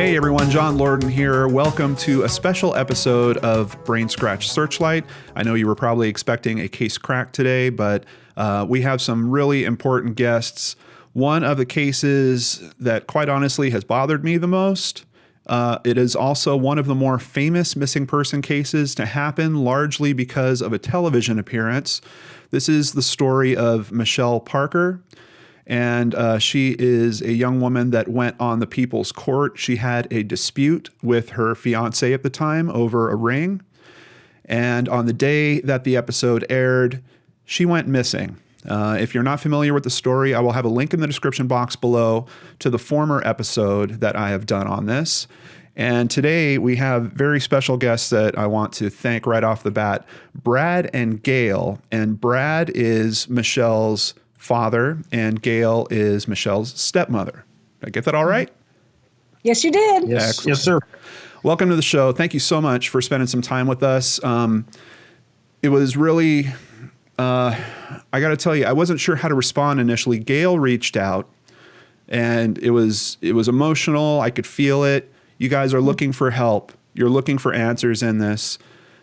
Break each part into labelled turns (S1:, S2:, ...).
S1: Hey everyone, John Lorden here. Welcome to a special episode of BrainScratch Searchlight. I know you were probably expecting a case crack today, but we have some really important guests. One of the cases that quite honestly has bothered me the most. It is also one of the more famous missing person cases to happen, largely because of a television appearance. This is the story of Michelle Parker. And she is a young woman that went on the People's Court. She had a dispute with her fiance at the time over a ring. And on the day that the episode aired, she went missing. If you're not familiar with the story, I will have a link in the description box below to the former episode that I have done on this. And today we have very special guests that I want to thank right off the bat, Brad and Gail. And Brad is Michelle's father, and Gail is Michelle's stepmother. Did I get that all right?
S2: Yes, you did.
S3: Yes, yes, sir.
S1: Welcome to the show. Thank you so much for spending some time with us. It was really, I got to tell you, I wasn't sure how to respond initially. Gail reached out, and it was emotional. I could feel it. You guys are looking for help. You're looking for answers in this.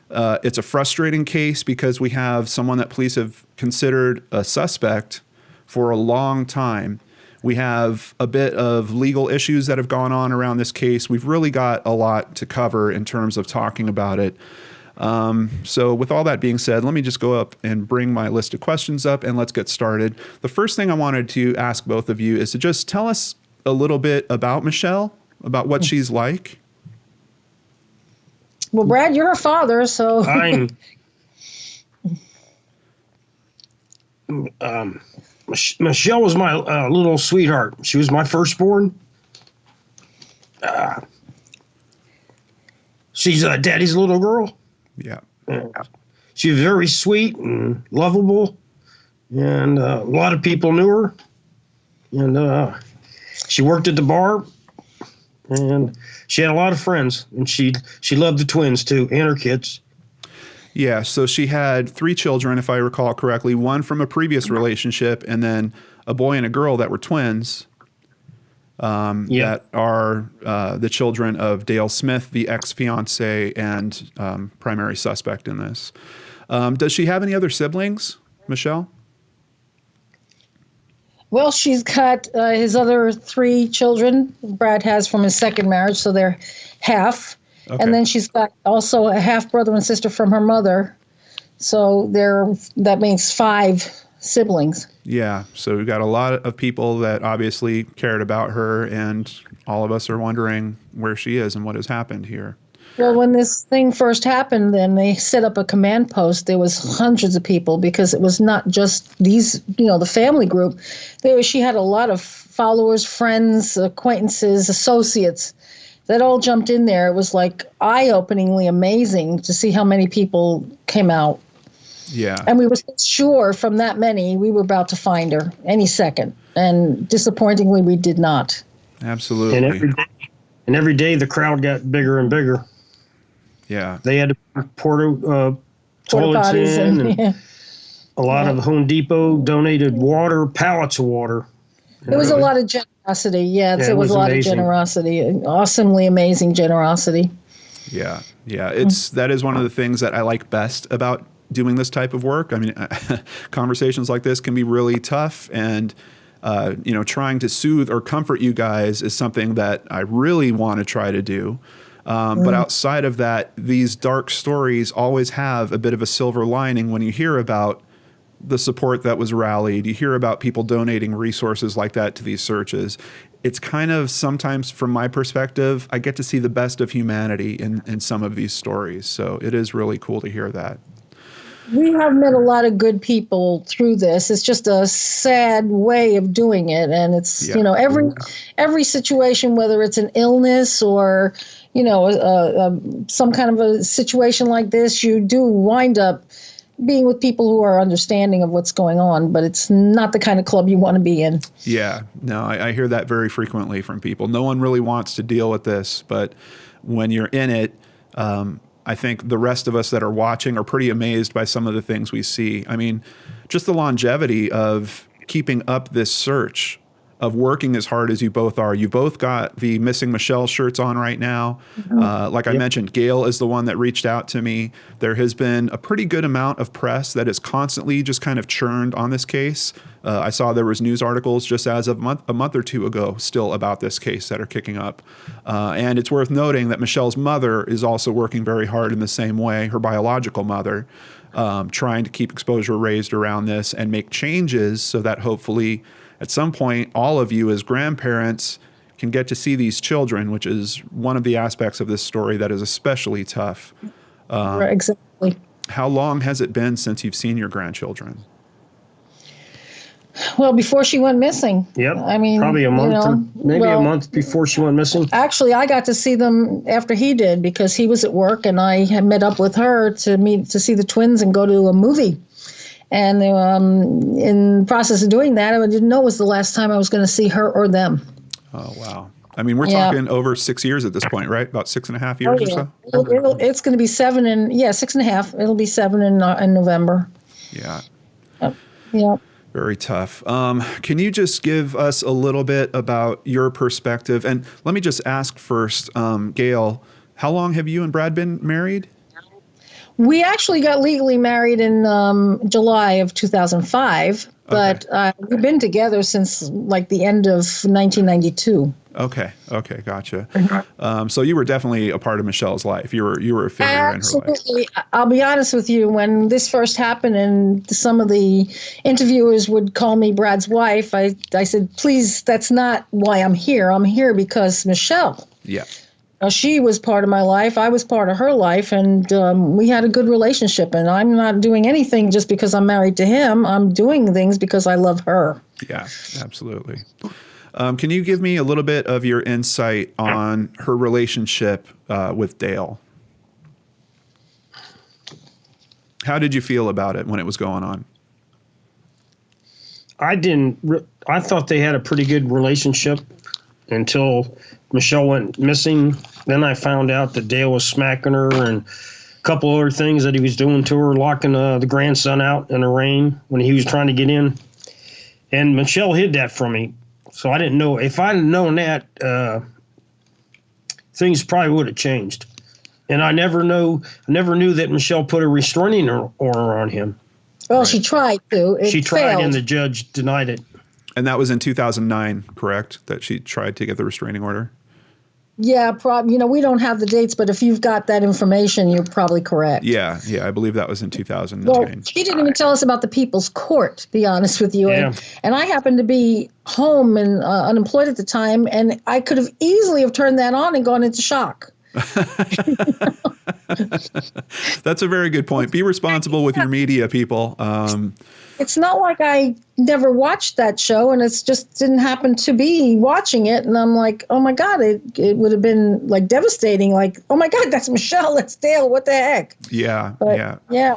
S1: It's a frustrating case because we have someone that police have considered a suspect for a long time. We have a bit of legal issues that have gone on around this case. We've really got a lot to cover in terms of talking about it. So with all that being said, let me just go up and bring my list of questions up and let's get started. The first thing I wanted to ask both of you is to just tell us a little bit about Michelle, about what she's like.
S2: Well, Brad, you're a father, so.
S3: Michelle was my little sweetheart. She was my firstborn. She's Daddy's little girl.
S1: Yeah.
S3: She was very sweet and lovable, and a lot of people knew her. And she worked at the bar, and she had a lot of friends, and she loved the twins too, and her kids.
S1: Yeah, so she had 3 children, if I recall correctly, one from a previous relationship, and then a boy and a girl that were twins that are the children of Dale Smith, the ex-fiance and primary suspect in this. Does she have any other siblings, Michelle?
S2: Well, she's got his other 3 children Brad has from his second marriage, so they're half. Okay. And then she's got also a half brother and sister from her mother. So that makes 5 siblings.
S1: Yeah. So we've got a lot of people that obviously cared about her, and all of us are wondering where she is and what has happened here.
S2: Well, when this thing first happened, then they set up a command post. There was hundreds of people because it was not just these, the family group. She had a lot of followers, friends, acquaintances, associates that all jumped in there. It was like eye-openingly amazing to see how many people came out.
S1: Yeah.
S2: And we were sure from that many we were about to find her any second. And disappointingly, we did not.
S1: Absolutely.
S3: And every day the crowd got bigger and bigger.
S1: Yeah.
S3: They had to pour toilets in. And a lot of Home Depot donated water, pallets of water.
S2: It was a lot of generosity. Yes, it was a lot
S3: amazing.
S2: Of generosity. Awesomely amazing generosity.
S1: Yeah. Yeah. That is one of the things that I like best about doing this type of work. I mean, conversations like this can be really tough, and trying to soothe or comfort you guys is something that I really want to try to do. But outside of that, these dark stories always have a bit of a silver lining when you hear about the support that was rallied. You hear about people donating resources like that to these searches. It's kind of, sometimes from my perspective, I get to see the best of humanity in some of these stories. So it is really cool to hear that.
S2: We have met a lot of good people through this. It's just a sad way of doing it. And it's, every situation, whether it's an illness or, some kind of a situation like this, you do wind up being with people who are understanding of what's going on, but it's not the kind of club you want to be in.
S1: Yeah, no, I hear that very frequently from people. No one really wants to deal with this, but when you're in it, I think the rest of us that are watching are pretty amazed by some of the things we see. I mean, just the longevity of keeping up this search of working as hard as you both are. You both got the Missing Michelle shirts on right now. Like I mentioned, Gail is the one that reached out to me. There has been a pretty good amount of press that is constantly just kind of churned on this case. I saw there was news articles just as of a month or two ago still about this case that are kicking up. And it's worth noting that Michelle's mother is also working very hard in the same way, her biological mother, trying to keep exposure raised around this and make changes so that hopefully at some point all of you as grandparents can get to see these children, which is one of the aspects of this story that is especially tough.
S2: Right, exactly.
S1: How long has it been since you've seen your grandchildren?
S2: Well, before she went missing.
S3: Yep.
S2: I mean,
S3: probably a month, maybe a month before she went missing.
S2: Actually, I got to see them after he did because he was at work, and I had met up with her to see the twins and go to a movie. And in the process of doing that, I didn't know it was the last time I was going to see her or them.
S1: Oh, wow. I mean, we're talking over 6 years at this point, right? About 6.5 years or so?
S2: It's going to be 7 and 6.5. It'll be 7 in November.
S1: Yeah.
S2: Yeah.
S1: Very tough. Can you just give us a little bit about your perspective? And let me just ask first, Gail, how long have you and Brad been married? We
S2: actually got legally married in July of 2005, but we've been together since like the end of 1992.
S1: Okay, gotcha. So you were definitely a part of Michelle's life. You were a figure in her life.
S2: Absolutely. I'll be honest with you. When this first happened and some of the interviewers would call me Brad's wife, I said, please, that's not why I'm here. I'm here because Michelle.
S1: Yeah.
S2: She was part of my life. I was part of her life, and we had a good relationship. And I'm not doing anything just because I'm married to him. I'm doing things because I love her.
S1: Yeah, absolutely. Can you give me a little bit of your insight on her relationship with Dale? How did you feel about it when it was going on?
S3: I thought they had a pretty good relationship until Michelle went missing. Then I found out that Dale was smacking her and a couple other things that he was doing to her, locking the grandson out in the rain when he was trying to get in. And Michelle hid that from me. So I didn't know. If I'd known that, things probably would have changed. And I never knew that Michelle put a restraining order on him.
S2: Well, right. She tried to. She
S3: tried, and the judge denied it.
S1: And that was in 2009, correct? That she tried to get the restraining order?
S2: Yeah, we don't have the dates, but if you've got that information, you're probably correct.
S1: Yeah, I believe that was in 2009.
S2: Well, she didn't even tell us about the People's Court, to be honest with you.
S3: Yeah.
S2: And I happened to be home and unemployed at the time, and I could have easily have turned that on and gone into shock.
S1: That's a very good point. Be responsible with your media, people.
S2: It's not like I never watched that show, and it's just didn't happen to be watching it. And I'm like, oh my God, it would have been like devastating. Like, oh my God, that's Michelle, that's Dale. What the heck?
S1: Yeah.
S2: Yeah.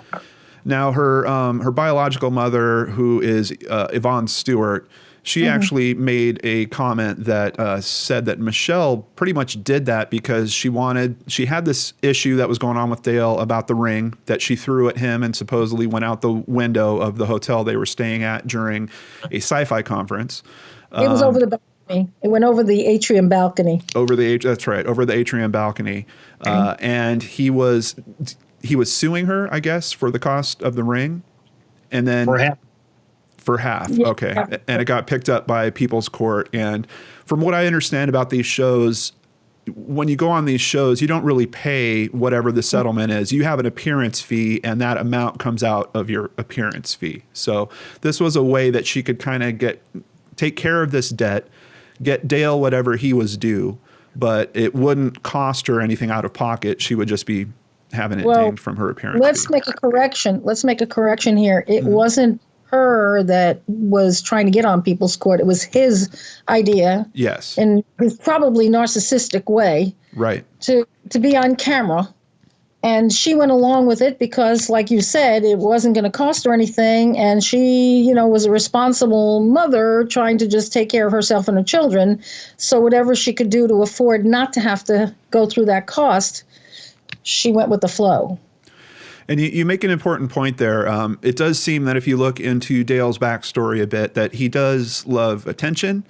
S1: Now her biological mother, who is Yvonne Stuart, she actually made a comment that said that Michelle pretty much did that because she had this issue that was going on with Dale about the ring that she threw at him and supposedly went out the window of the hotel they were staying at during a sci-fi conference.
S2: It was over the balcony. It went over the atrium balcony.
S1: That's right, over the atrium balcony. And he was suing her, I guess, for the cost of the ring. And then for half.
S2: Yeah.
S1: Okay. And it got picked up by People's Court. And from what I understand about these shows, when you go on these shows, you don't really pay whatever the settlement is. You have an appearance fee, and that amount comes out of your appearance fee. So this was a way that she could kind of take care of this debt, get Dale whatever he was due, but it wouldn't cost her anything out of pocket. She would just be having it dinged from her appearance fee.
S2: Let's make a correction here. It wasn't her that was trying to get on People's Court. It was his idea.
S1: Yes.
S2: In his probably narcissistic way.
S1: Right.
S2: To be on camera. And she went along with it because, like you said, it wasn't going to cost her anything. And she, was a responsible mother trying to just take care of herself and her children. So whatever she could do to afford not to have to go through that cost, she went with the flow.
S1: And you make an important point there. It does seem that if you look into Dale's backstory a bit, that he does love attention.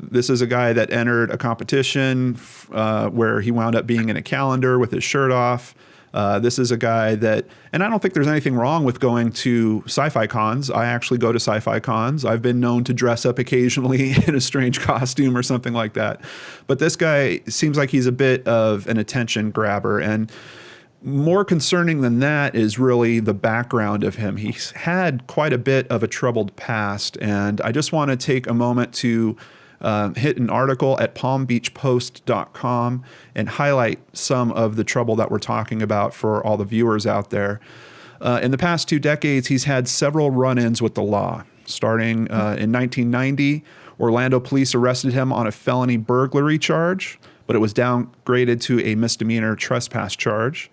S1: This is a guy that entered a competition where he wound up being in a calendar with his shirt off. This is a guy that, and I don't think there's anything wrong with going to sci-fi cons. I actually go to sci-fi cons. I've been known to dress up occasionally in a strange costume or something like that. But this guy seems like he's a bit of an attention grabber. And more concerning than that is really the background of him. He's had quite a bit of a troubled past. And I just want to take a moment to hit an article at palmbeachpost.com and highlight some of the trouble that we're talking about for all the viewers out there. In the past 2 decades, he's had several run-ins with the law. Starting in 1990, Orlando police arrested him on a felony burglary charge, but it was downgraded to a misdemeanor trespass charge.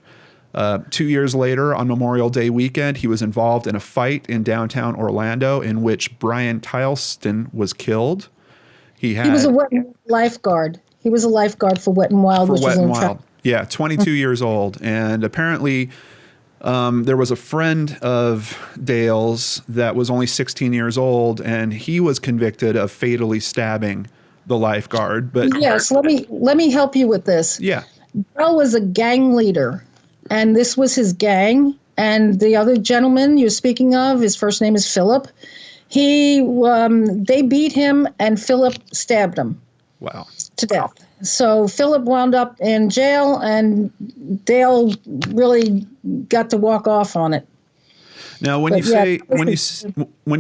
S1: 2 years later, on Memorial Day weekend, he was involved in a fight in downtown Orlando in which Brian Tileston was killed. He was
S2: a wet lifeguard. He was a lifeguard for Wet and Wild, which was in Wild.
S1: Yeah, 22 years old. And apparently there was a friend of Dale's that was only 16 years old, and he was convicted of fatally stabbing the lifeguard. But
S2: yes, let me help you with this.
S1: Yeah.
S2: Dale was a gang leader, and this was his gang. And the other gentleman you're speaking of, his first name is Philip. They beat him, and Philip stabbed him.
S1: Wow.
S2: To death. So Philip wound up in jail, and Dale really got to walk off on it.
S1: Now, when you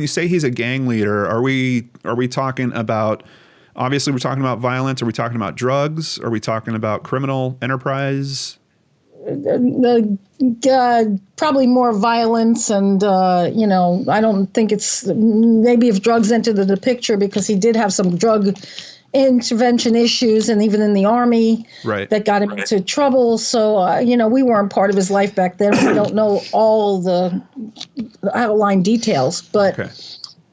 S1: say he's a gang leader, are we talking about? Obviously, we're talking about violence. Are we talking about drugs? Are we talking about criminal enterprise?
S2: Probably more violence, and I don't think it's maybe if drugs entered the picture, because he did have some drug intervention issues, and even in the Army,
S1: right,
S2: that got him into trouble. So we weren't part of his life back then. We don't know all the outline details, but. Okay.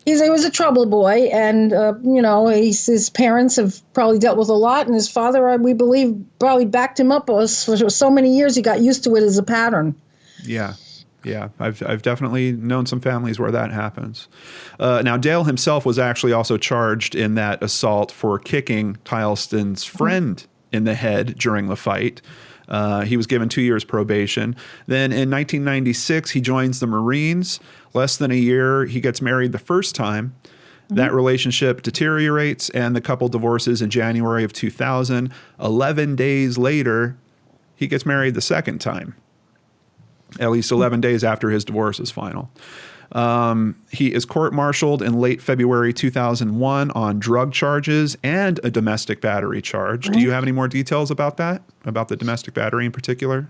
S2: He was a trouble boy, and his parents have probably dealt with a lot, and his father, we believe, probably backed him up for so many years he got used to it as a pattern.
S1: Yeah, I've definitely known some families where that happens. Now, Dale himself was actually also charged in that assault for kicking Tileston's friend in the head during the fight. He was given 2 years probation. Then in 1996, he joins the Marines. Less than a year, he gets married the first time. Mm-hmm. That relationship deteriorates, and the couple divorces in January of 2000. 11 days later, he gets married the second time, at least 11 days after his divorce is final. He is court-martialed in late February 2001 on drug charges and a domestic battery charge. Do you have any more details about that, about the domestic battery in particular?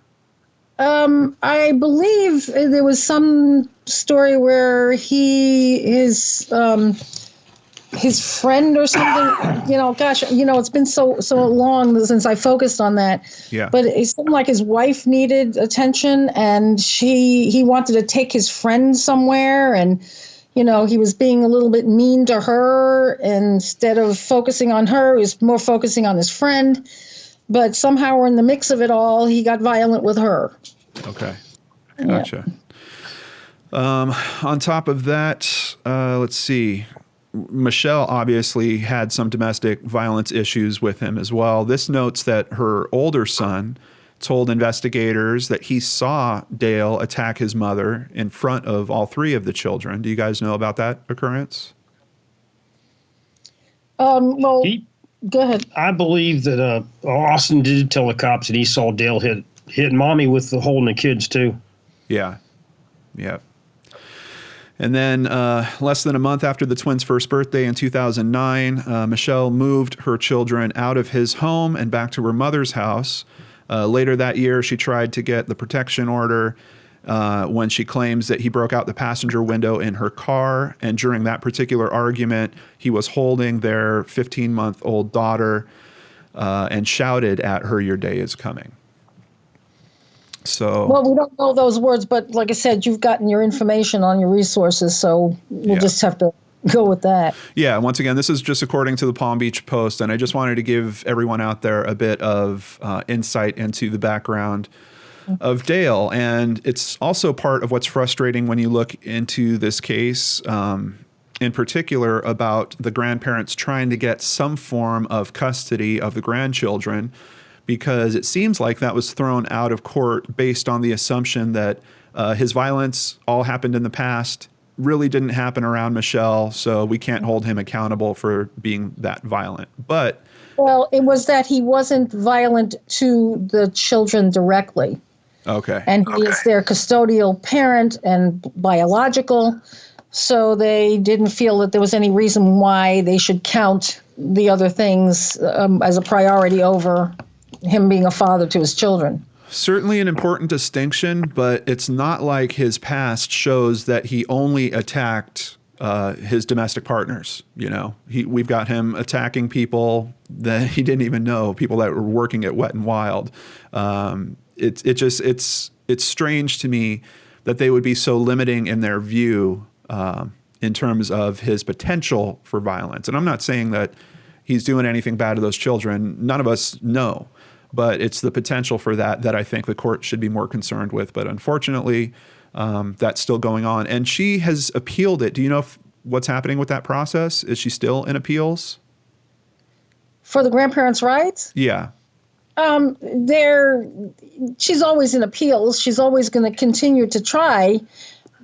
S2: I believe there was some story where his friend or something, it's been so long since I focused on that.
S1: Yeah.
S2: But it seemed like his wife needed attention, and he wanted to take his friend somewhere, and he was being a little bit mean to her. Instead of focusing on her, he was more focusing on his friend. But somehow, in the mix of it all, he got violent with her.
S1: Okay, gotcha. Yeah. On top of that, let's see. Michelle obviously had some domestic violence issues with him as well. This notes that her older son told investigators that he saw Dale attack his mother in front of all 3 of the children. Do you guys know about that occurrence?
S2: Go ahead.
S3: I believe that Austin did tell the cops that he saw Dale hit Mommy with the holding the kids too.
S1: Yeah. And then less than a month after the twins' first birthday in 2009, Michelle moved her children out of his home and back to her mother's house. Later that year, she tried to get the protection order when she claims that he broke out the passenger window in her car. And during that particular argument, he was holding their 15-month-old daughter and shouted at her, "Your day is coming." So,
S2: well, we don't know those words, but like I said, you've gotten your information on your resources, so we'll just have to go with that.
S1: Yeah, once again, this is just according to the Palm Beach Post, and I just wanted to give everyone out there a bit of insight into the background of Dale. And it's also part of what's frustrating when you look into this case. In in particular about the grandparents trying to get some form of custody of the grandchildren, because it seems like that was thrown out of court based on the assumption that his violence all happened in the past, really didn't happen around Michelle, so we can't hold him accountable for being that violent. But
S2: well, it was that he wasn't violent to the children directly.
S1: Okay.
S2: And he is their custodial parent and biological, so they didn't feel that there was any reason why they should count the other things as a priority over him being a father to his children.
S1: Certainly an important distinction, but it's not like his past shows that he only attacked his domestic partners. You know, we've got him attacking people that he didn't even know, people that were working at Wet and Wild. It's strange to me that they would be so limiting in their view in terms of his potential for violence. And I'm not saying that he's doing anything bad to those children. None of us know. But it's the potential for that I think the court should be more concerned with. But unfortunately, that's still going on. And she has appealed it. Do you know what's happening with that process? Is she still in appeals?
S2: For the grandparents' rights?
S1: Yeah.
S2: She's always in appeals. She's always going to continue to try.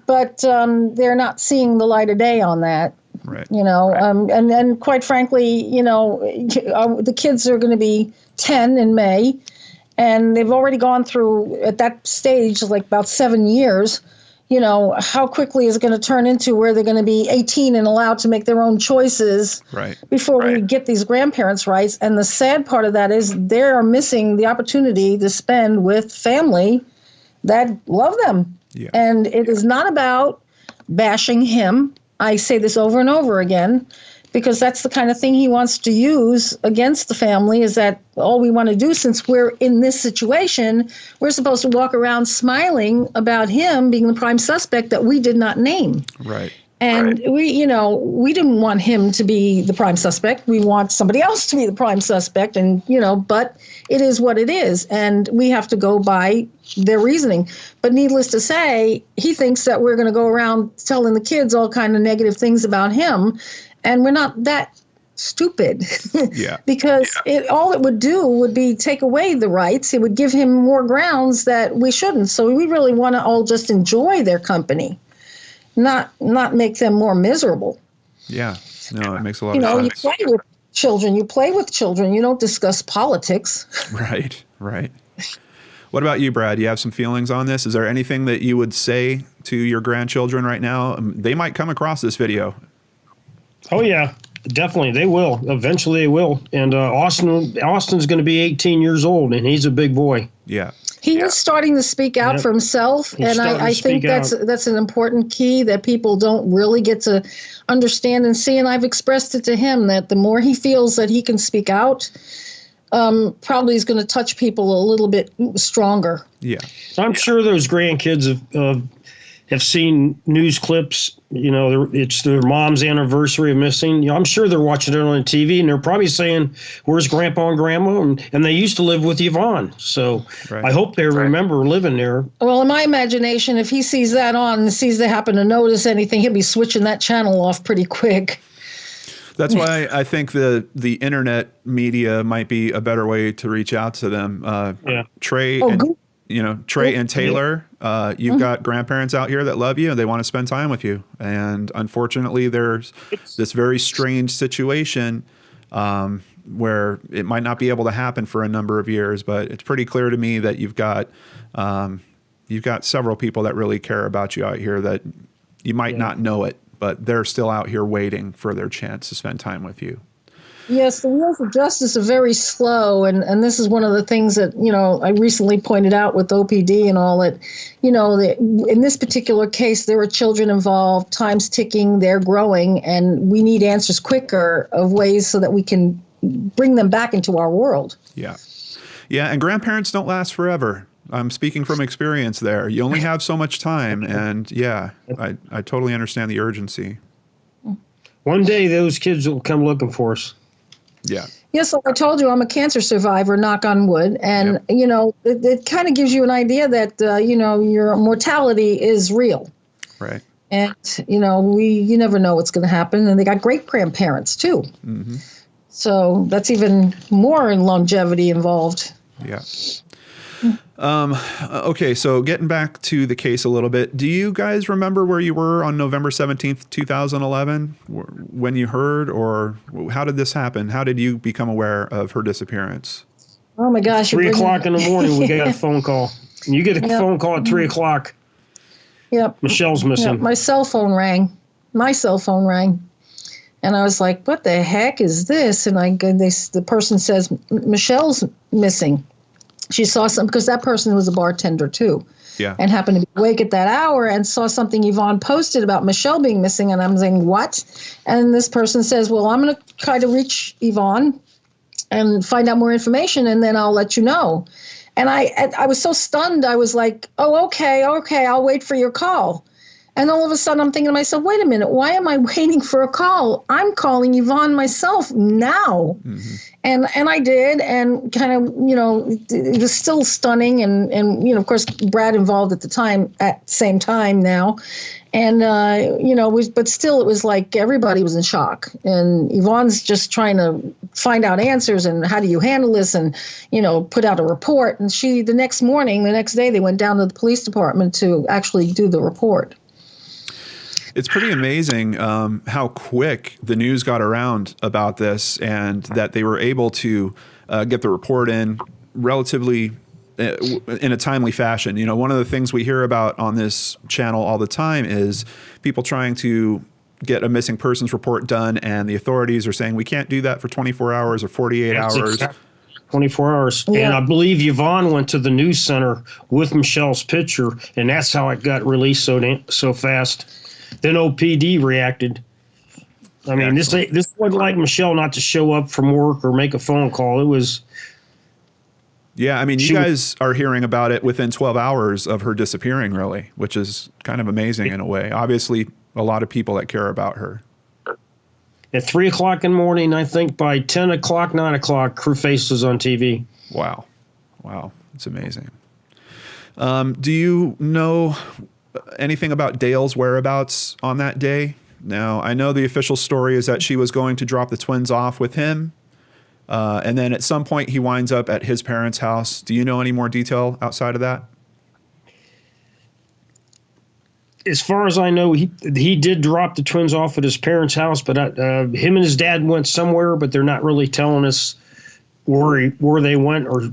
S2: But they're not seeing the light of day on that.
S1: Right.
S2: You know, and quite frankly, you know, the kids are going to be 10 in May, and they've already gone through at that stage like about 7 years. You know, how quickly is it going to turn into where they're going to be 18 and allowed to make their own choices before we get these grandparents' rights? And the sad part of that is they are missing the opportunity to spend with family that love them. Yeah. And it is not about bashing him. I say this over and over again, because that's the kind of thing he wants to use against the family, is that all we want to do, since we're in this situation, we're supposed to walk around smiling about him being the prime suspect that we did not name.
S1: Right.
S2: And we didn't want him to be the prime suspect. We want somebody else to be the prime suspect. And, but it is what it is. And we have to go by their reasoning. But needless to say, he thinks that we're going to go around telling the kids all kind of negative things about him. And we're not that stupid.
S1: Yeah.
S2: Because all it would do would be take away the rights. It would give him more grounds that we shouldn't. So we really want to all just enjoy their company. Not make them more miserable.
S1: Yeah, no, it makes a lot of sense.
S2: You play with children. You play with children. You don't discuss politics.
S1: Right. What about you, Brad? Do you have some feelings on this? Is there anything that you would say to your grandchildren right now? They might come across this video.
S3: Oh, yeah, definitely. They will. Eventually they will. And Austin's going to be 18 years old, and he's a big boy.
S1: Yeah.
S2: He is starting to speak out for himself, and I think that's an important key that people don't really get to understand and see. And I've expressed it to him that the more he feels that he can speak out, probably is going to touch people a little bit stronger.
S1: Yeah,
S3: I'm sure those grandkids have seen news clips. It's their mom's anniversary of missing. I'm sure they're watching it on TV, and they're probably saying, "Where's Grandpa and Grandma?" And they used to live with Yvonne, so I hope they remember living there.
S2: Well, in my imagination, if he sees that on and sees they happen to notice anything, he'll be switching that channel off pretty quick.
S1: That's why I think the internet media might be a better way to reach out to them. Trey and Taylor, you've got grandparents out here that love you and they want to spend time with you. And unfortunately, there's this very strange situation where it might not be able to happen for a number of years. But it's pretty clear to me that you've got several people that really care about you out here that you might not know it, but they're still out here waiting for their chance to spend time with you.
S2: Yes, the wheels of justice are very slow, and this is one of the things that, I recently pointed out with OPD and all that, in this particular case, there are children involved, time's ticking, they're growing, and we need answers quicker of ways so that we can bring them back into our world.
S1: Yeah. Yeah, and grandparents don't last forever. I'm speaking from experience there. You only have so much time, and I totally understand the urgency.
S3: One day those kids will come looking for us.
S1: Yeah.
S2: Yes, like I told you, I'm a cancer survivor, knock on wood. And, it kind of gives you an idea that, your mortality is real.
S1: Right.
S2: And, you never know what's going to happen. And they got great-grandparents, too.
S1: Mm-hmm.
S2: So that's even more in longevity involved.
S1: Yeah. Okay, so getting back to the case a little bit, do you guys remember where you were on November 17th, 2011, when you heard, or how did this happen? How did you become aware of her disappearance?
S2: Oh, my gosh.
S3: 3 o'clock in the morning, we got a phone call. And you get a phone call at 3 o'clock.
S2: Yep.
S3: Michelle's missing.
S2: Yep. My cell phone rang. And I was like, what the heck is this? And the person says, Michelle's missing. She saw something, because that person was a bartender too.
S1: Yeah.
S2: And happened to be awake at that hour and saw something Yvonne posted about Michelle being missing. And I'm saying, what? And this person says, well, I'm going to try to reach Yvonne and find out more information, and then I'll let you know. And I was so stunned. I was like, oh, okay, I'll wait for your call. And all of a sudden, I'm thinking to myself, wait a minute, why am I waiting for a call? I'm calling Yvonne myself now. Mm-hmm. And I did, and kind of, it was still stunning. And of course, Brad involved at the same time now. And, but still, it was like everybody was in shock. And Yvonne's just trying to find out answers and how do you handle this and, put out a report. And the next day, they went down to the police department to actually do the report.
S1: It's pretty amazing how quick the news got around about this, and that they were able to get the report in relatively in a timely fashion. One of the things we hear about on this channel all the time is people trying to get a missing persons report done, and the authorities are saying we can't do that for 24 hours or 48 hours.
S3: 24 hours. Yeah. And I believe Yvonne went to the news center with Michelle's picture, and that's how it got released so fast. Then OPD reacted. I mean, this wasn't like Michelle not to show up from work or make a phone call. It was.
S1: Yeah, I mean, you guys are hearing about it within 12 hours of her disappearing, really, which is kind of amazing in a way. Obviously, a lot of people that care about her.
S3: At 3 o'clock in the morning, I think by 10 o'clock, 9 o'clock, her face was on TV.
S1: Wow. It's amazing. Do you know anything about Dale's whereabouts on that day? Now, I know the official story is that she was going to drop the twins off with him. And then at some point he winds up at his parents' house. Do you know any more detail outside of that?
S3: As far as I know, he did drop the twins off at his parents' house, but him and his dad went somewhere, but they're not really telling us where they went, or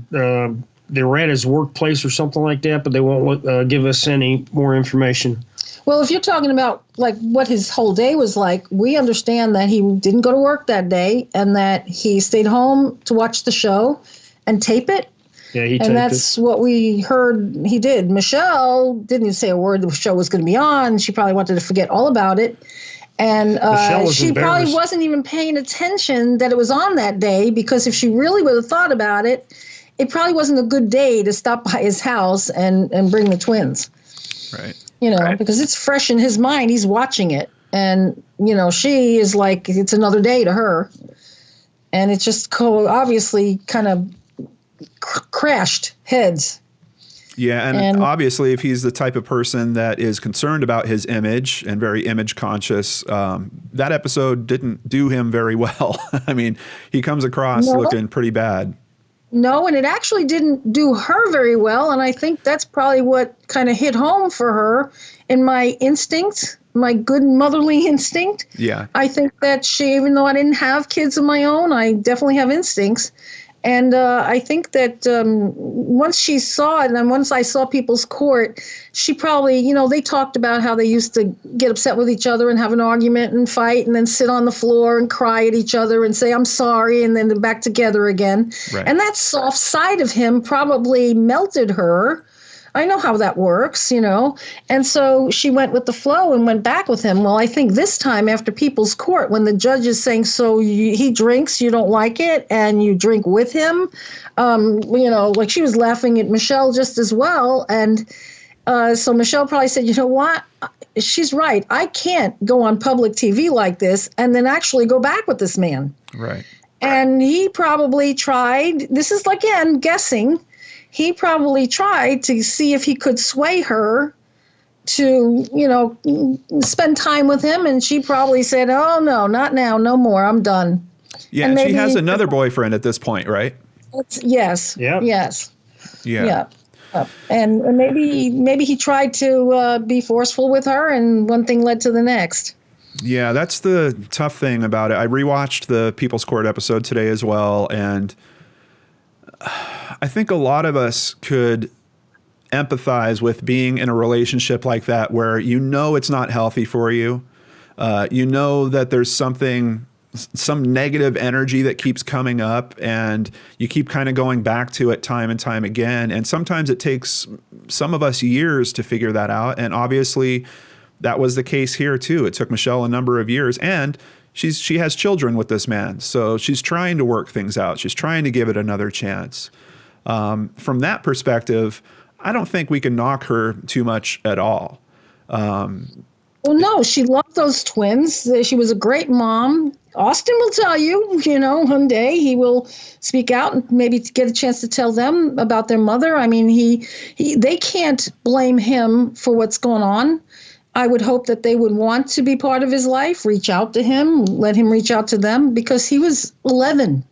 S3: they were at his workplace or something like that, but they won't give us any more information.
S2: Well, if you're talking about like what his whole day was like, we understand that he didn't go to work that day and that he stayed home to watch the show and tape it.
S3: Yeah, he taped it.
S2: And that's what we heard he did. Michelle didn't even say a word the show was going to be on. She probably wanted to forget all about it. And she probably wasn't even paying attention that it was on that day, because if she really would have thought about it, it probably wasn't a good day to stop by his house and bring the twins.
S1: Right.
S2: Because it's fresh in his mind. He's watching it. And, she is like, it's another day to her. And it just obviously kind of crashed heads.
S1: Yeah, and obviously if he's the type of person that is concerned about his image and very image conscious, that episode didn't do him very well. I mean, he comes across looking pretty bad.
S2: No, and it actually didn't do her very well, and I think that's probably what kind of hit home for her in my instinct, my good motherly instinct.
S1: Yeah.
S2: I think that even though I didn't have kids of my own, I definitely have instincts. And I think that once she saw it, and once I saw People's Court, she probably, they talked about how they used to get upset with each other and have an argument and fight and then sit on the floor and cry at each other and say, I'm sorry, and then they're back together again.
S1: Right.
S2: And that soft side of him probably melted her. I know how that works, And so she went with the flow and went back with him. Well, I think this time after People's Court, when the judge is saying, so he drinks, you don't like it, and you drink with him, like she was laughing at Michelle just as well. And so Michelle probably said, you know what? She's right. I can't go on public TV like this and then actually go back with this man.
S1: Right.
S2: And he probably tried, this is again guessing, he probably tried to see if he could sway her to, spend time with him. And she probably said, oh, no, not now. No more. I'm done.
S1: Yeah. And she has another boyfriend at this point, right?
S2: Yes.
S3: Yeah.
S2: Yes.
S1: Yeah.
S2: And maybe he tried to be forceful with her, and one thing led to the next.
S1: Yeah, that's the tough thing about it. I rewatched the People's Court episode today as well, and I think a lot of us could empathize with being in a relationship like that where it's not healthy for you. That there's some negative energy that keeps coming up, and you keep kind of going back to it time and time again. And sometimes it takes some of us years to figure that out. And obviously that was the case here too. It took Michelle a number of years, and she has children with this man. So she's trying to work things out. She's trying to give it another chance. From that perspective, I don't think we can knock her too much at all.
S2: Well, no, she loved those twins. She was a great mom. Austin will tell you, one day he will speak out and maybe get a chance to tell them about their mother. I mean, they can't blame him for what's going on. I would hope that they would want to be part of his life, reach out to him, let him reach out to them, because he was 11.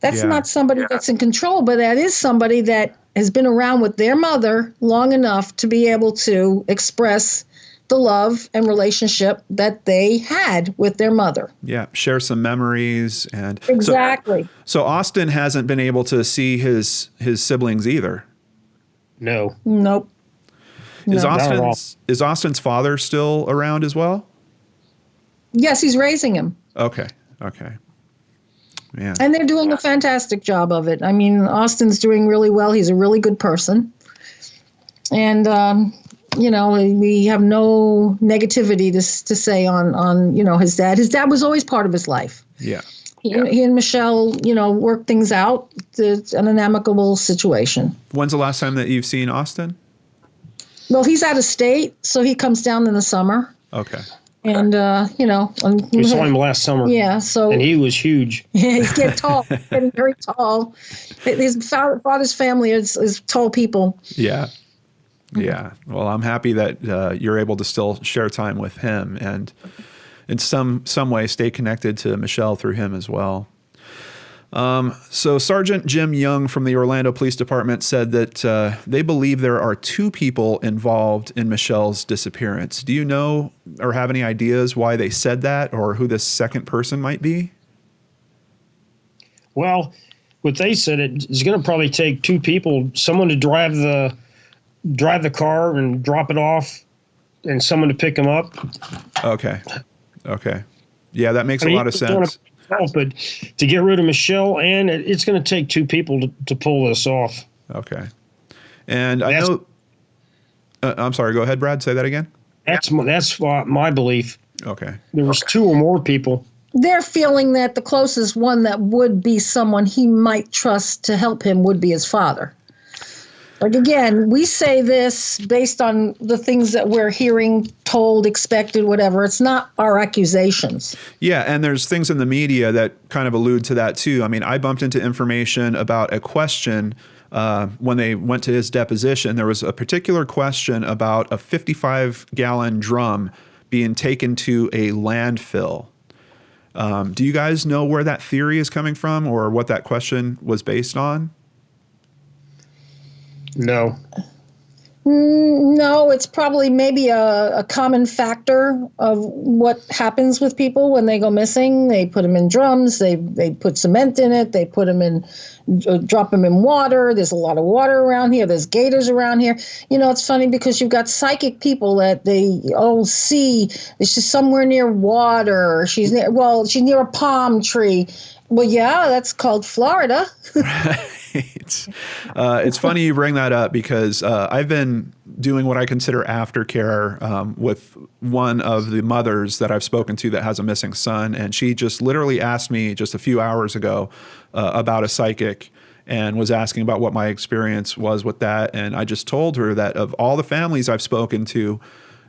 S2: That's not somebody that's in control, but that is somebody that has been around with their mother long enough to be able to express the love and relationship that they had with their mother.
S1: Yeah, share some memories. And
S2: exactly.
S1: So Austin hasn't been able to see his siblings either.
S3: No.
S2: Nope.
S1: Is Austin's father still around as well?
S2: Yes, he's raising him.
S1: Okay. Man.
S2: And they're doing a fantastic job of it. I mean, Austin's doing really well. He's a really good person. And we have no negativity to say on his dad. His dad was always part of his life.
S1: Yeah.
S2: He and Michelle, worked things out. It's an amicable situation.
S1: When's the last time that you've seen Austin?
S2: Well, he's out of state, so he comes down in the summer.
S1: Okay.
S2: And,
S3: we saw him last summer.
S2: Yeah, so.
S3: And he was huge.
S2: He's getting very tall. His father's family is tall people.
S1: Yeah. Yeah. Well, I'm happy that you're able to still share time with him and in some way stay connected to Michelle through him as well. So Sergeant Jim Young from the Orlando Police Department said that they believe there are 2 people involved in Michelle's disappearance. Do you know or have any ideas why they said that, or who this second person might be?
S3: Well, what they said, it's going to probably take 2 people, someone to drive the car and drop it off, and someone to pick them up.
S1: Okay. Yeah, that makes a lot of sense.
S3: But to get rid of Michelle, and it's going to take 2 people to pull this off.
S1: Okay. And I know. I'm sorry. Go ahead, Brad. Say that again.
S3: That's my belief.
S1: Okay.
S3: There was 2 or more people.
S2: They're feeling that the closest one that would be someone he might trust to help him would be his father. Like, again, we say this based on the things that we're hearing, told, expected, whatever. It's not our accusations.
S1: Yeah, and there's things in the media that kind of allude to that, too. I mean, I bumped into information about a question when they went to his deposition. There was a particular question about a 55-gallon drum being taken to a landfill. Do you guys know where that theory is coming from or what that question was based on?
S3: No.
S2: No, it's probably maybe a common factor of what happens with people when they go missing. They put them in drums. They put cement in it. They put them in, drop them in water. There's a lot of water around here. There's gators around here. It's funny because you've got psychic people that they see. She's somewhere near water. She's near a palm tree. Well, yeah, that's called Florida.
S1: It's funny you bring that up because I've been doing what I consider aftercare with one of the mothers that I've spoken to that has a missing son. And she just literally asked me just a few hours ago about a psychic and was asking about what my experience was with that. And I just told her that of all the families I've spoken to,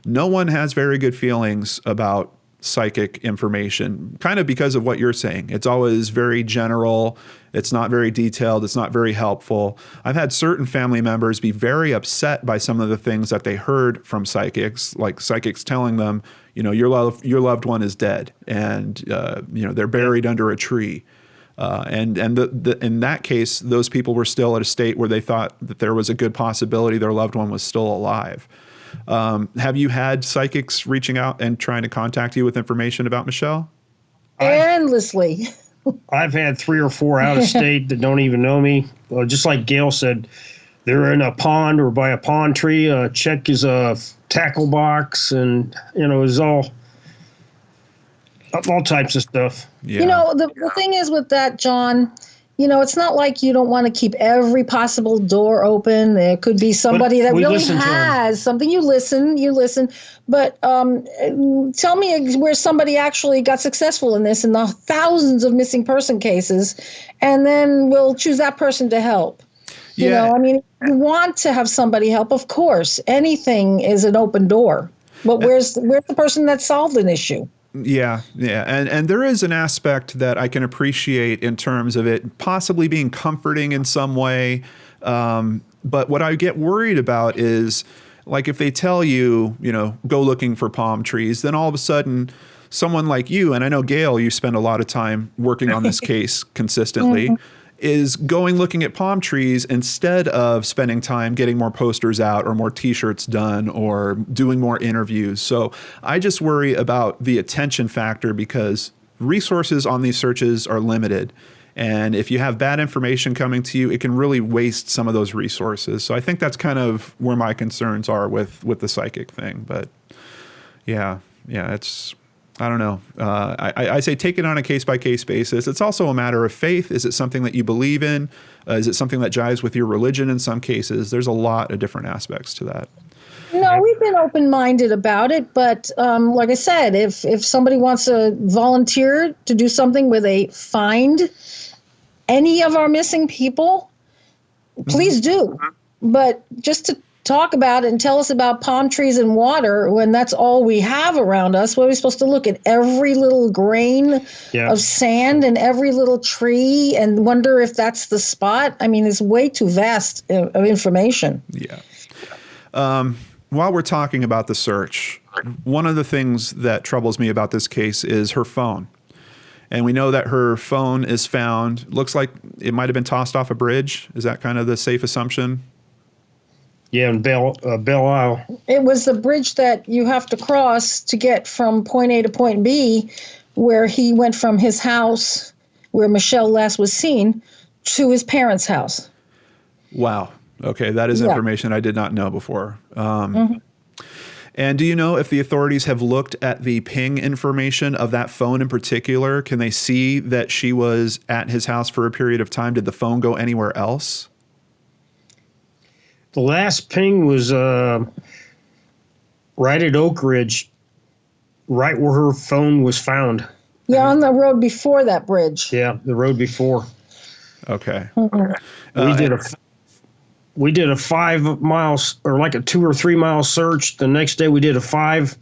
S1: no one has very good feelings about psychic information, kind of because of what you're saying. It's always very general. It's not very detailed. It's not very helpful. I've had certain family members be very upset by some of the things that they heard from psychics, like psychics telling them, your loved one is dead, and they're buried under a tree. And in that case, those people were still at a state where they thought that there was a good possibility their loved one was still alive. Have you had psychics reaching out and trying to contact you with information about Michelle?
S2: Endlessly.
S3: I've had 3 or 4 out of state that don't even know me. Just like Gail said, they're in a pond or by a pond tree. Check his tackle box, and it's all types of stuff.
S1: Yeah.
S2: The thing is with that, John, it's not like you don't want to keep every possible door open. There could be somebody that really has something. You listen. But tell me where somebody actually got successful in this in the thousands of missing person cases, and then we'll choose that person to help.
S1: Yeah.
S2: You want to have somebody help, of course. Anything is an open door. But where's the person that solved an issue?
S1: Yeah. And there is an aspect that I can appreciate in terms of it possibly being comforting in some way. But what I get worried about is, like, if they tell you, go looking for palm trees, then all of a sudden someone like you, and I know, Gail, you spend a lot of time working on this case consistently, is going looking at palm trees instead of spending time getting more posters out or more T-shirts done or doing more interviews. So I just worry about the attention factor, because resources on these searches are limited. And if you have bad information coming to you, it can really waste some of those resources. So I think that's kind of where my concerns are with the psychic thing. But yeah, it's, I don't know. I say take it on a case-by-case basis. It's also a matter of faith. Is it something that you believe in? Is it something that jives with your religion in some cases? There's a lot of different aspects to that.
S2: No, we've been open-minded about it. But like I said, if somebody wants to volunteer to do something where they find any of our missing people, please do. But just to talk about it and tell us about palm trees and water when that's all we have around us, what are we supposed to look at every little grain of sand and every little tree and wonder if that's the spot? It's way too vast of information.
S1: Yeah. While we're talking about the search, one of the things that troubles me about this case is her phone. And we know that her phone is found. Looks like it might have been tossed off a bridge. Is that kind of the safe assumption?
S3: Yeah, in Belle Isle.
S2: It was the bridge that you have to cross to get from point A to point B, where he went from his house, where Michelle last was seen, to his parents' house.
S1: Wow. Okay, that is information I did not know before. And do you know if the authorities have looked at the ping information of that phone in particular? Can they see that she was at his house for a period of time? Did the phone go anywhere else?
S3: The last ping was right at Oak Ridge, right where her phone was found.
S2: Yeah, on the road before that bridge.
S3: Yeah, the road before.
S1: Okay.
S3: We did a 5 miles or like a 2 or 3 mile search. The next day we did a 5.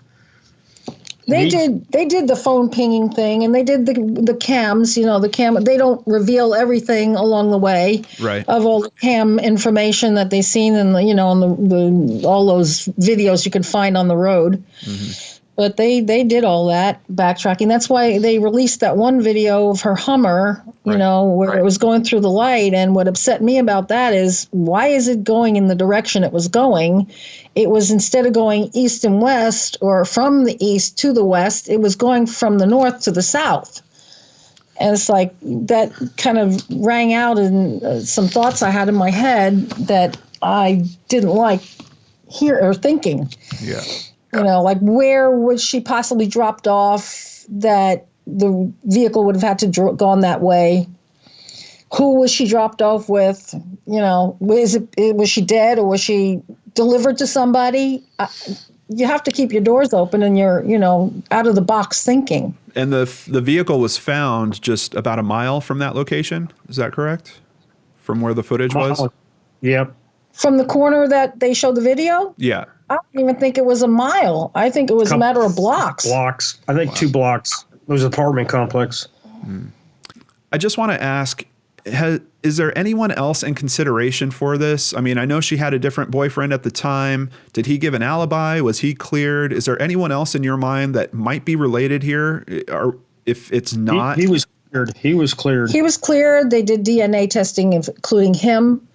S2: They did the phone pinging thing, and they did the cams. The cam. They don't reveal everything along the way,
S1: right,
S2: of all the cam information that they've seen, and on the all those videos you can find on the road. Mm-hmm. But they did all that backtracking. That's why they released that one video of her Hummer, where it was going through the light. And what upset me about that is, why is it going in the direction it was going? It was, instead of going east and west, or from the east to the west, it was going from the north to the south. And it's like, that kind of rang out in some thoughts I had in my head that I didn't like thinking.
S1: Yeah.
S2: Like, where was she possibly dropped off that the vehicle would have had to gone that way? Who was she dropped off with? Was she dead, or was she delivered to somebody? You have to keep your doors open, and you're, out of the box thinking.
S1: And the vehicle was found just about a mile from that location. Is that correct? From where the footage was?
S3: Yep.
S2: From the corner that they showed the video?
S1: Yeah.
S2: I don't even think it was a mile. I think it was a matter of blocks.
S3: Blocks. I think 2 blocks. It was an apartment complex.
S1: I just want to ask, is there anyone else in consideration for this? I mean, I know she had a different boyfriend at the time. Did he give an alibi? Was he cleared? Is there anyone else in your mind that might be related here? Or if it's not?
S3: He was cleared. He was cleared.
S2: He was cleared. They did DNA testing, including him.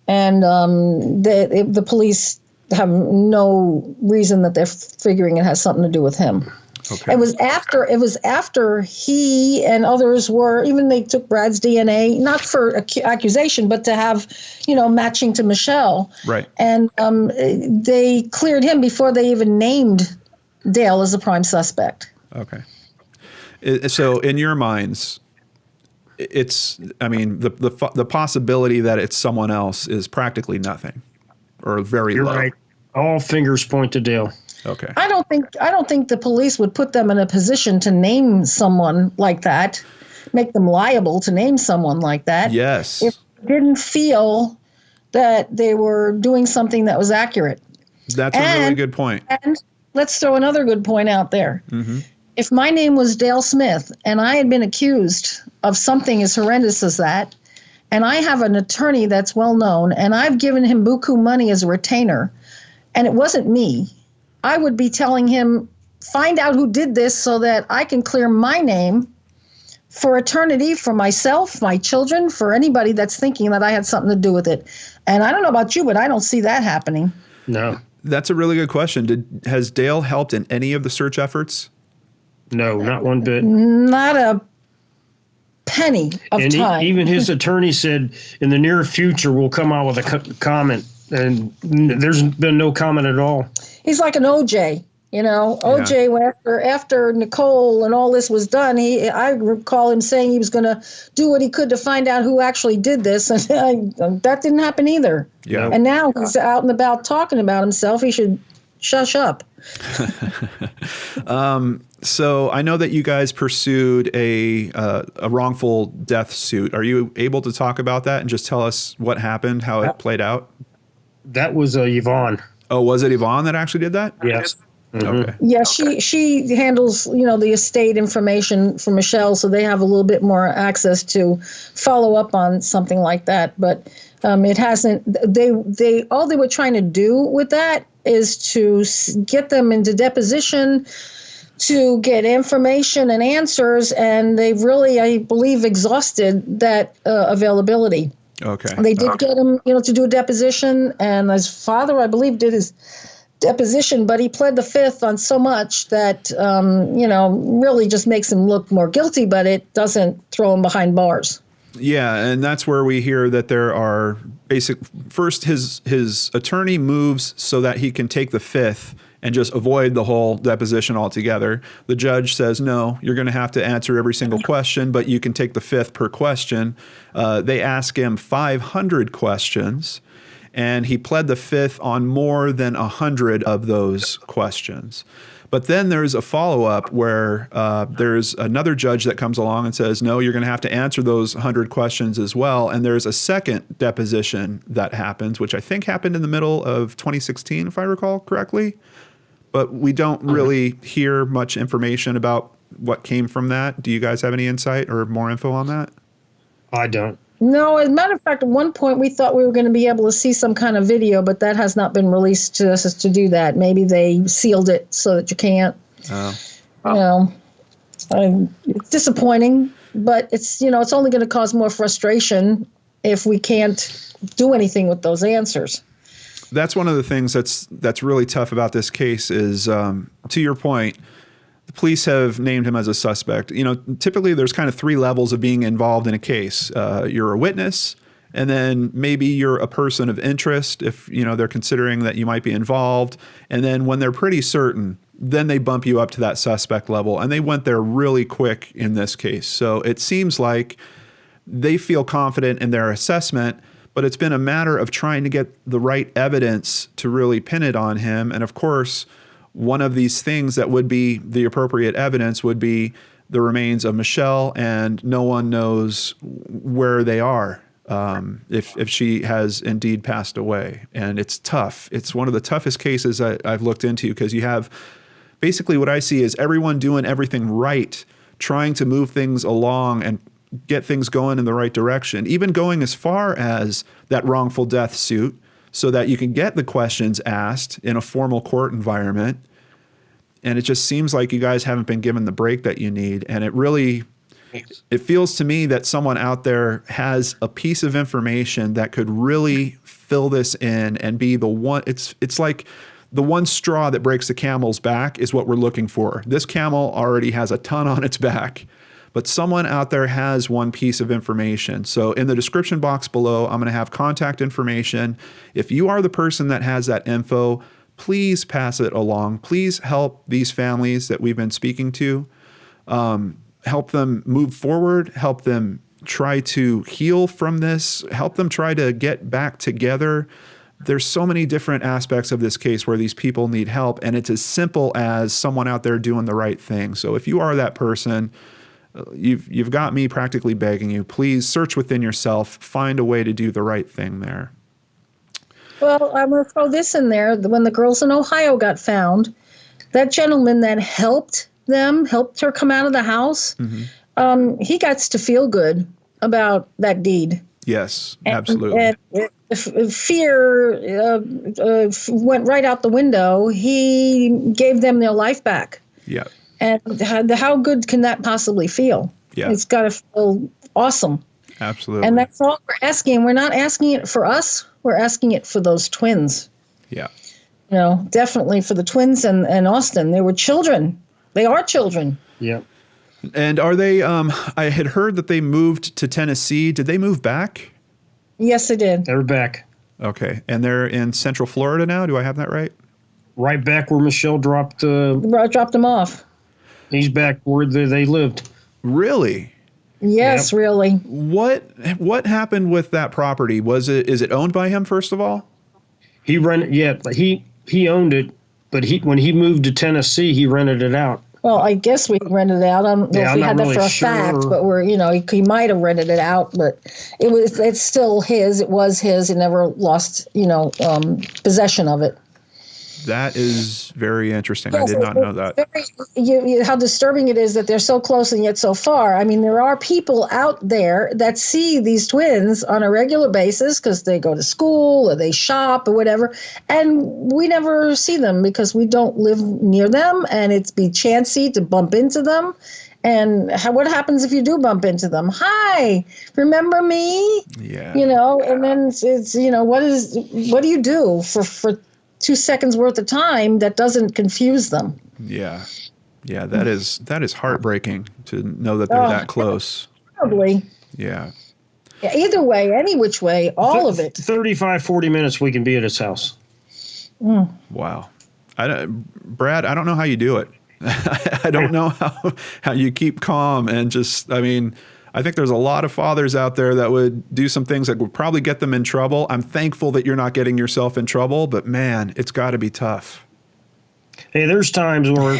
S2: And the police have no reason that they're figuring it has something to do with him.
S1: Okay.
S2: It was after he and others were, even they took Brad's DNA, not for accusation, but to have, matching to Michelle.
S1: Right.
S2: And they cleared him before they even named Dale as a prime suspect.
S1: Okay. So in your minds, the possibility that it's someone else is practically nothing, or very
S3: You're
S1: low.
S3: right. All fingers point to Dale.
S1: Okay.
S2: I don't think the police would put them in a position to name someone like that, make them liable to name someone like that.
S1: Yes.
S2: If they didn't feel that they were doing something that was accurate.
S1: That's a really good point.
S2: And let's throw another good point out there.
S1: Mm-hmm.
S2: If my name was Dale Smith and I had been accused of something as horrendous as that, and I have an attorney that's well known, and I've given him buku money as a retainer, and it wasn't me, I would be telling him, find out who did this so that I can clear my name for eternity, for myself, my children, for anybody that's thinking that I had something to do with it. And I don't know about you, but I don't see that happening.
S3: No.
S1: That's a really good question. Has Dale helped in any of the search efforts?
S3: No, not one bit.
S2: Not a penny of time.
S3: Even his attorney said in the near future we'll come out with a comment, and there's been no comment at all.
S2: He's like an OJ, OJ, after Nicole and all this was done, I recall him saying he was going to do what he could to find out who actually did this, and that didn't happen either.
S1: Yeah.
S2: And now he's out and about talking about himself. He should shush up.
S1: So I know that you guys pursued a wrongful death suit. Are you able to talk about that and just tell us what happened, how it played out?
S3: That was Yvonne.
S1: Oh, was it Yvonne that actually did that?
S3: Yes. Mm-hmm.
S1: Okay.
S2: Yeah, she handles, the estate information for Michelle, so they have a little bit more access to follow up on something like that. But it hasn't. They all they were trying to do with that is to get them into deposition, to get information and answers, and they've really, I believe, exhausted that availability.
S1: Okay.
S2: They did get him, to do a deposition, and his father, I believe, did his deposition, but he pled the fifth on so much that, really just makes him look more guilty, but it doesn't throw him behind bars.
S1: Yeah, and that's where we hear that there are first his attorney moves so that he can take the fifth and just avoid the whole deposition altogether. The judge says, no, you're going to have to answer every single question, but you can take the fifth per question. They ask him 500 questions, and he pled the fifth on more than 100 of those questions. But then there's a follow-up where there's another judge that comes along and says, no, you're going to have to answer those 100 questions as well. And there's a second deposition that happens, which I think happened in the middle of 2016, if I recall correctly. But we don't really hear much information about what came from that. Do you guys have any insight or more info on that?
S3: I don't.
S2: No, as a matter of fact, at one point we thought we were going to be able to see some kind of video, but that has not been released to us to do that. Maybe they sealed it so that you can't. It's disappointing, but it's it's only going to cause more frustration if we can't do anything with those answers.
S1: That's one of the things that's really tough about this case is, to your point, the police have named him as a suspect. Typically there's kind of three levels of being involved in a case. You're a witness, and then maybe you're a person of interest if, they're considering that you might be involved. And then when they're pretty certain, then they bump you up to that suspect level. And they went there really quick in this case. So it seems like they feel confident in their assessment, but it's been a matter of trying to get the right evidence to really pin it on him. And of course, one of these things that would be the appropriate evidence would be the remains of Michelle, and no one knows where they are. if she has indeed passed away. And it's tough. It's one of the toughest cases I've looked into, because you have basically what I see is everyone doing everything right, trying to move things along and get things going in the right direction, even going as far as that wrongful death suit so that you can get the questions asked in a formal court environment. And it just seems like you guys haven't been given the break that you need. And it feels to me that someone out there has a piece of information that could really fill this in and be the one. It's like the one straw that breaks the camel's back is what we're looking for. This camel already has a ton on its back, but someone out there has one piece of information. So in the description box below, I'm going to have contact information. If you are the person that has that info, please pass it along. Please help these families that we've been speaking to. Help them move forward, help them try to heal from this, help them try to get back together. There's so many different aspects of this case where these people need help, and it's as simple as someone out there doing the right thing. So if you are that person, you've got me practically begging you, please search within yourself, find a way to do the right thing there.
S2: Well, I'm going to throw this in there. When the girls in Ohio got found, that gentleman that helped her come out of the house, he gets to feel good about that deed.
S1: Yes, absolutely.
S2: And fear went right out the window. He gave them their life back.
S1: Yeah.
S2: And how good can that possibly feel?
S1: Yeah.
S2: It's got to feel awesome.
S1: Absolutely.
S2: And that's all we're asking. We're not asking it for us. We're asking it for those twins.
S1: Yeah.
S2: Definitely for the twins and Austin. They were children. They are children.
S3: Yeah.
S1: And are they, I had heard that they moved to Tennessee. Did they move back?
S2: Yes, they did.
S3: They're back.
S1: Okay. And they're in Central Florida now? Do I have that right?
S3: Right back where Michelle dropped
S2: them off.
S3: He's back where they lived.
S1: Really?
S2: Yes,
S3: Yep.
S2: really.
S1: What happened with that property? Is it owned by him, first of all?
S3: He he owned it, but when he moved to Tennessee, he rented it out.
S2: Well, I guess we rented it out. I don't know if we had that for a fact, but he might have rented it out, but it's still his. It was his. He never lost, possession of it.
S1: That is very interesting. I did not know that.
S2: How disturbing it is that they're so close and yet so far. I mean, there are people out there that see these twins on a regular basis because they go to school or they shop or whatever, and we never see them because we don't live near them, and it's be chancy to bump into them. And what happens if you do bump into them? Hi, remember me?
S1: Yeah.
S2: And then it's what do you do for 2 seconds worth of time that doesn't confuse them?
S1: Yeah. Yeah, that is heartbreaking to know that they're that close.
S2: Probably.
S1: Yeah.
S2: Either way, any which way, all of it.
S3: 35, 40 minutes we can be at his house.
S1: Wow. Brad, I don't know how you do it. I don't know how you keep calm and just, I think there's a lot of fathers out there that would do some things that would probably get them in trouble. I'm thankful that you're not getting yourself in trouble, but man, it's got to be tough.
S3: Hey, there's times where,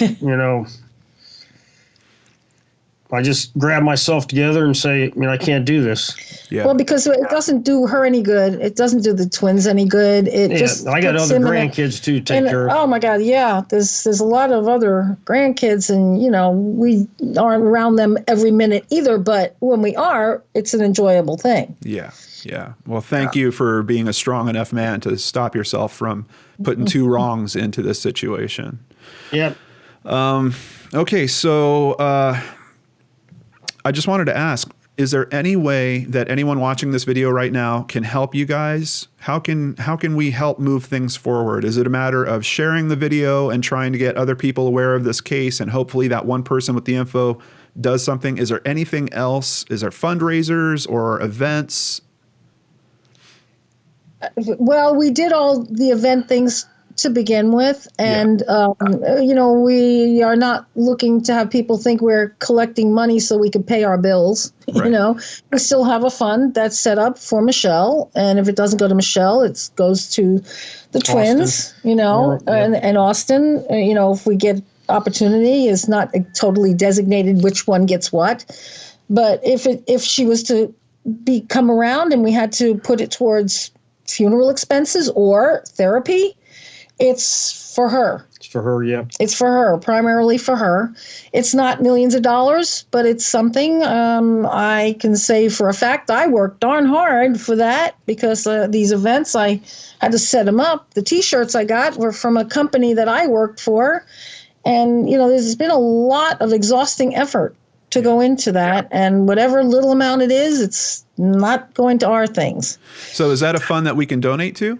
S3: I just grab myself together and say, I can't do this.
S1: Yeah.
S2: Well, because it doesn't do her any good. It doesn't do the twins any good.
S3: I got other grandkids to take care of.
S2: Oh my God, yeah. There's a lot of other grandkids, and we aren't around them every minute either. But when we are, it's an enjoyable thing.
S1: Yeah, yeah. Well, thank you for being a strong enough man to stop yourself from putting two wrongs into this situation.
S3: Yep.
S1: Okay, so I just wanted to ask, is there any way that anyone watching this video right now can help you guys? How can we help move things forward? Is it a matter of sharing the video and trying to get other people aware of this case, and hopefully that one person with the info does something? Is there anything else? Is there fundraisers or events?
S2: Well, we did all the event things to begin with, and we are not looking to have people think we're collecting money so we can pay our bills.
S1: Right.
S2: We still have a fund that's set up for Michelle, and if it doesn't go to Michelle, it goes to the twins. And Austin. If we get opportunity, is not totally designated which one gets what, but if she was to come around and we had to put it towards funeral expenses or therapy, it's for her.
S3: It's for her, yeah.
S2: It's for her, primarily for her. It's not millions of dollars, but it's something. I can say for a fact I worked darn hard for that because these events, I had to set them up. The T-shirts I got were from a company that I worked for. And, there's been a lot of exhausting effort to go into that. And whatever little amount it is, it's not going to our things.
S1: So is that a fund that we can donate to?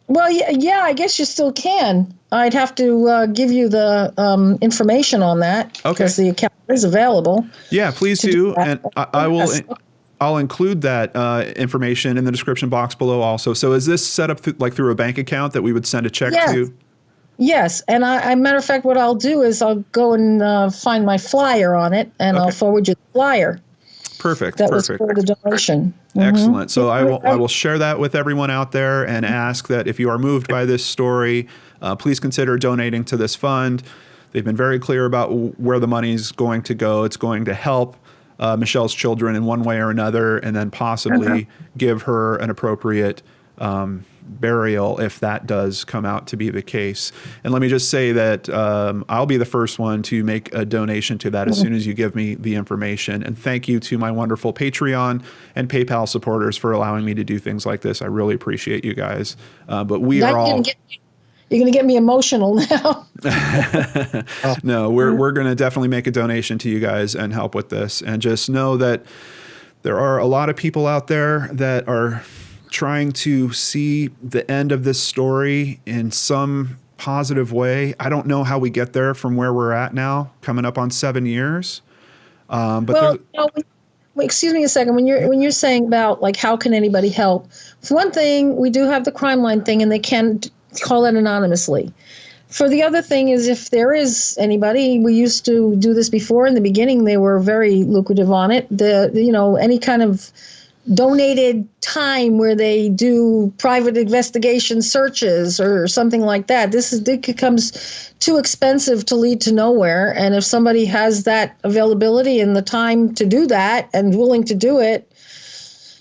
S2: Well, yeah, I guess you still can. I'd have to give you the information on that because the account is available.
S1: Yeah, please do. And I'll include that information in the description box below also. So is this set up through a bank account that we would send a check to?
S2: Yes. And matter of fact, what I'll do is I'll go and find my flyer on it and I'll forward you the flyer.
S1: Perfect.
S2: That was for the donation.
S1: Excellent. So I will share that with everyone out there and ask that if you are moved by this story, please consider donating to this fund. They've been very clear about where the money is going to go. It's going to help Michelle's children in one way or another, and then possibly give her an appropriate burial if that does come out to be the case. And let me just say that I'll be the first one to make a donation to that as soon as you give me the information. And thank you to my wonderful Patreon and PayPal supporters for allowing me to do things like this. I really appreciate you guys. But we are all...
S2: You're going to get me emotional now.
S1: No, we're going to definitely make a donation to you guys and help with this. And just know that there are a lot of people out there that are trying to see the end of this story in some positive way. I don't know how we get there from where we're at now, coming up on 7 years. But
S2: excuse me a second. When you're saying about like how can anybody help? For one thing, we do have the Crimeline thing, and they can call it anonymously. For the other thing is if there is anybody, we used to do this before in the beginning. They were very lucrative on it. Any kind of donated time where they do private investigation searches or something like that. It becomes too expensive to lead to nowhere. And if somebody has that availability and the time to do that and willing to do it,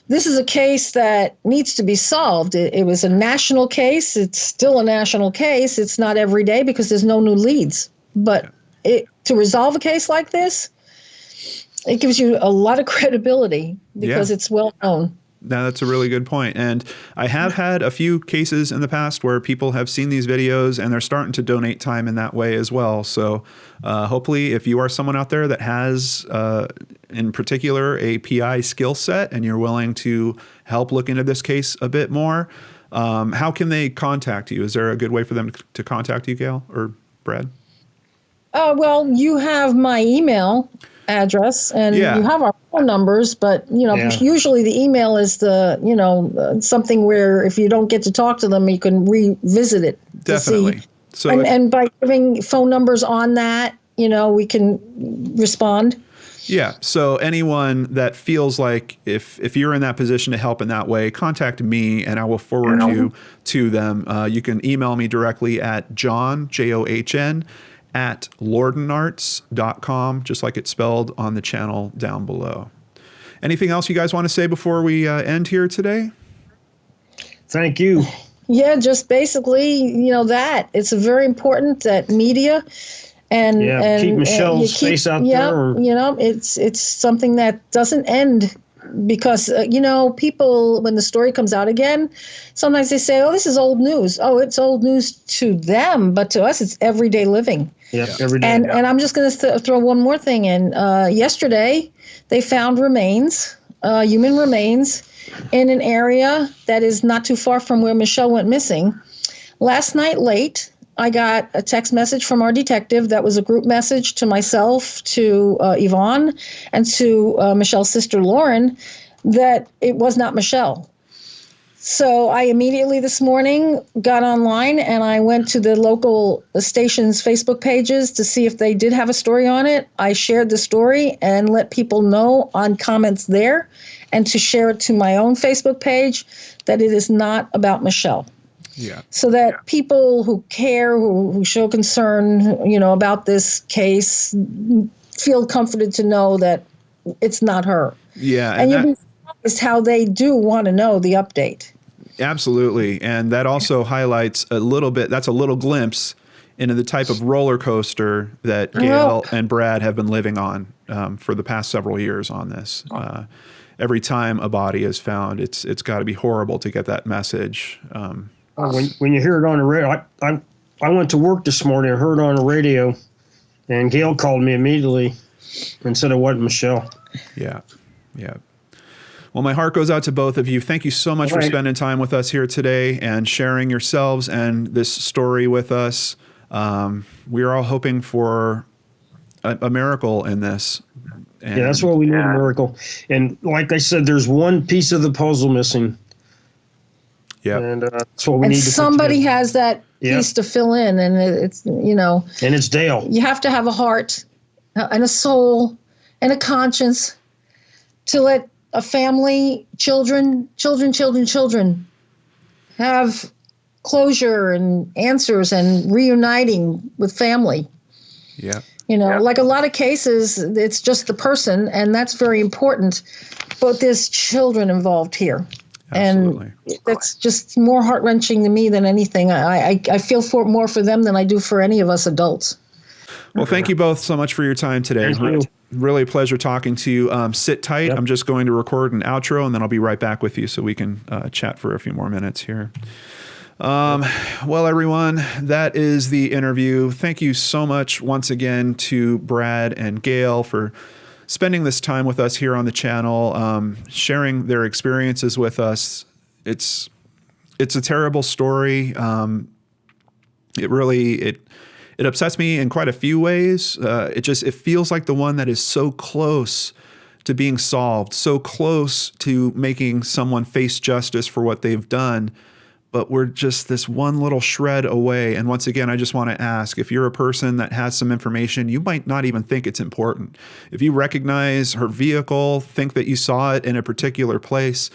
S2: this is a case that needs to be solved. It was a national case. It's still a national case. It's not every day because there's no new leads. But to resolve a case like this, it gives you a lot of credibility because it's well known.
S1: No, that's a really good point. And I have had a few cases in the past where people have seen these videos and they're starting to donate time in that way as well. So hopefully if you are someone out there that has, in particular, a PI skill set and you're willing to help look into this case a bit more, how can they contact you? Is there a good way for them to contact you, Gail or Brad?
S2: Well, you have my email address and you have our phone numbers, but usually the email is the something where if you don't get to talk to them, you can revisit it.
S1: Definitely.
S2: So and by giving phone numbers on that, we can respond.
S1: Yeah. So anyone that feels like if you're in that position to help in that way, contact me and I will forward you to them. You can email me directly at John, John, at lordenarts.com, just like it's spelled on the channel down below. Anything else you guys want to say before we end here today?
S3: Thank you.
S2: Yeah, just basically, that it's very important that media and
S3: keep Michelle's face out there.
S2: It's something that doesn't end. Because, people, when the story comes out again, sometimes they say, oh, this is old news. Oh, it's old news to them. But to us, it's everyday living.
S3: Yeah, every day.
S2: And I'm just going to throw one more thing in. Yesterday, they found remains, human remains, in an area that is not too far from where Michelle went missing. Last night late, I got a text message from our detective that was a group message to myself, to Yvonne, and to Michelle's sister, Lauren, that it was not Michelle. So I immediately this morning got online and I went to the local station's Facebook pages to see if they did have a story on it. I shared the story and let people know on comments there and to share it to my own Facebook page that it is not about Michelle.
S1: Yeah.
S2: So that people who care, who show concern, about this case, feel comforted to know that it's not her.
S1: Yeah.
S2: And you'd be realized how they do want to know the update.
S1: Absolutely. And that also highlights a little bit, that's a little glimpse into the type of roller coaster that Gail and Brad have been living on for the past several years on this. Every time a body is found, it's got to be horrible to get that message.
S3: When you hear it on the radio, I went to work this morning, I heard it on the radio, and Gail called me immediately and said it wasn't Michelle.
S1: Yeah. Well, my heart goes out to both of you. Thank you so much for spending time with us here today and sharing yourselves and this story with us. We are all hoping for a miracle in this. And
S3: that's what we need, a miracle. And like I said, there's one piece of the puzzle missing.
S1: Yeah.
S3: And that's what we need to
S2: somebody has that piece to fill in, and it's,
S3: And it's Dale.
S2: You have to have a heart and a soul and a conscience to let a family, children have closure and answers and reuniting with family.
S1: Yeah.
S2: Like a lot of cases, it's just the person, and that's very important. But there's children involved here.
S1: Absolutely.
S2: And that's just more heart-wrenching to me than anything. I feel more for them than I do for any of us adults.
S1: Well, thank you both so much for your time today. Really a pleasure talking to you. Sit tight. I'm just going to record an outro, and then I'll be right back with you so we can chat for a few more minutes here. Well, everyone, that is the interview. Thank you so much once again to Brad and Gail for spending this time with us here on the channel, sharing their experiences with us. It's a terrible story. It upsets me in quite a few ways. It feels like the one that is so close to being solved, so close to making someone face justice for what they've done. But we're just this one little shred away. And once again, I just want to ask, if you're a person that has some information, you might not even think it's important. If you recognize her vehicle, think that you saw it in a particular place,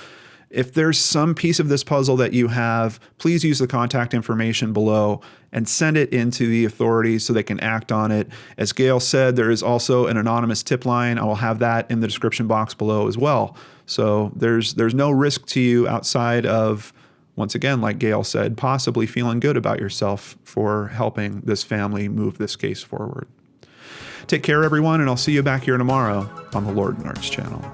S1: if there's some piece of this puzzle that you have, please use the contact information below and send it into the authorities so they can act on it. As Gail said, there is also an anonymous tip line. I will have that in the description box below as well. So there's no risk to you outside of, once again, like Gail said, possibly feeling good about yourself for helping this family move this case forward. Take care, everyone, and I'll see you back here tomorrow on the Lord and Arts channel.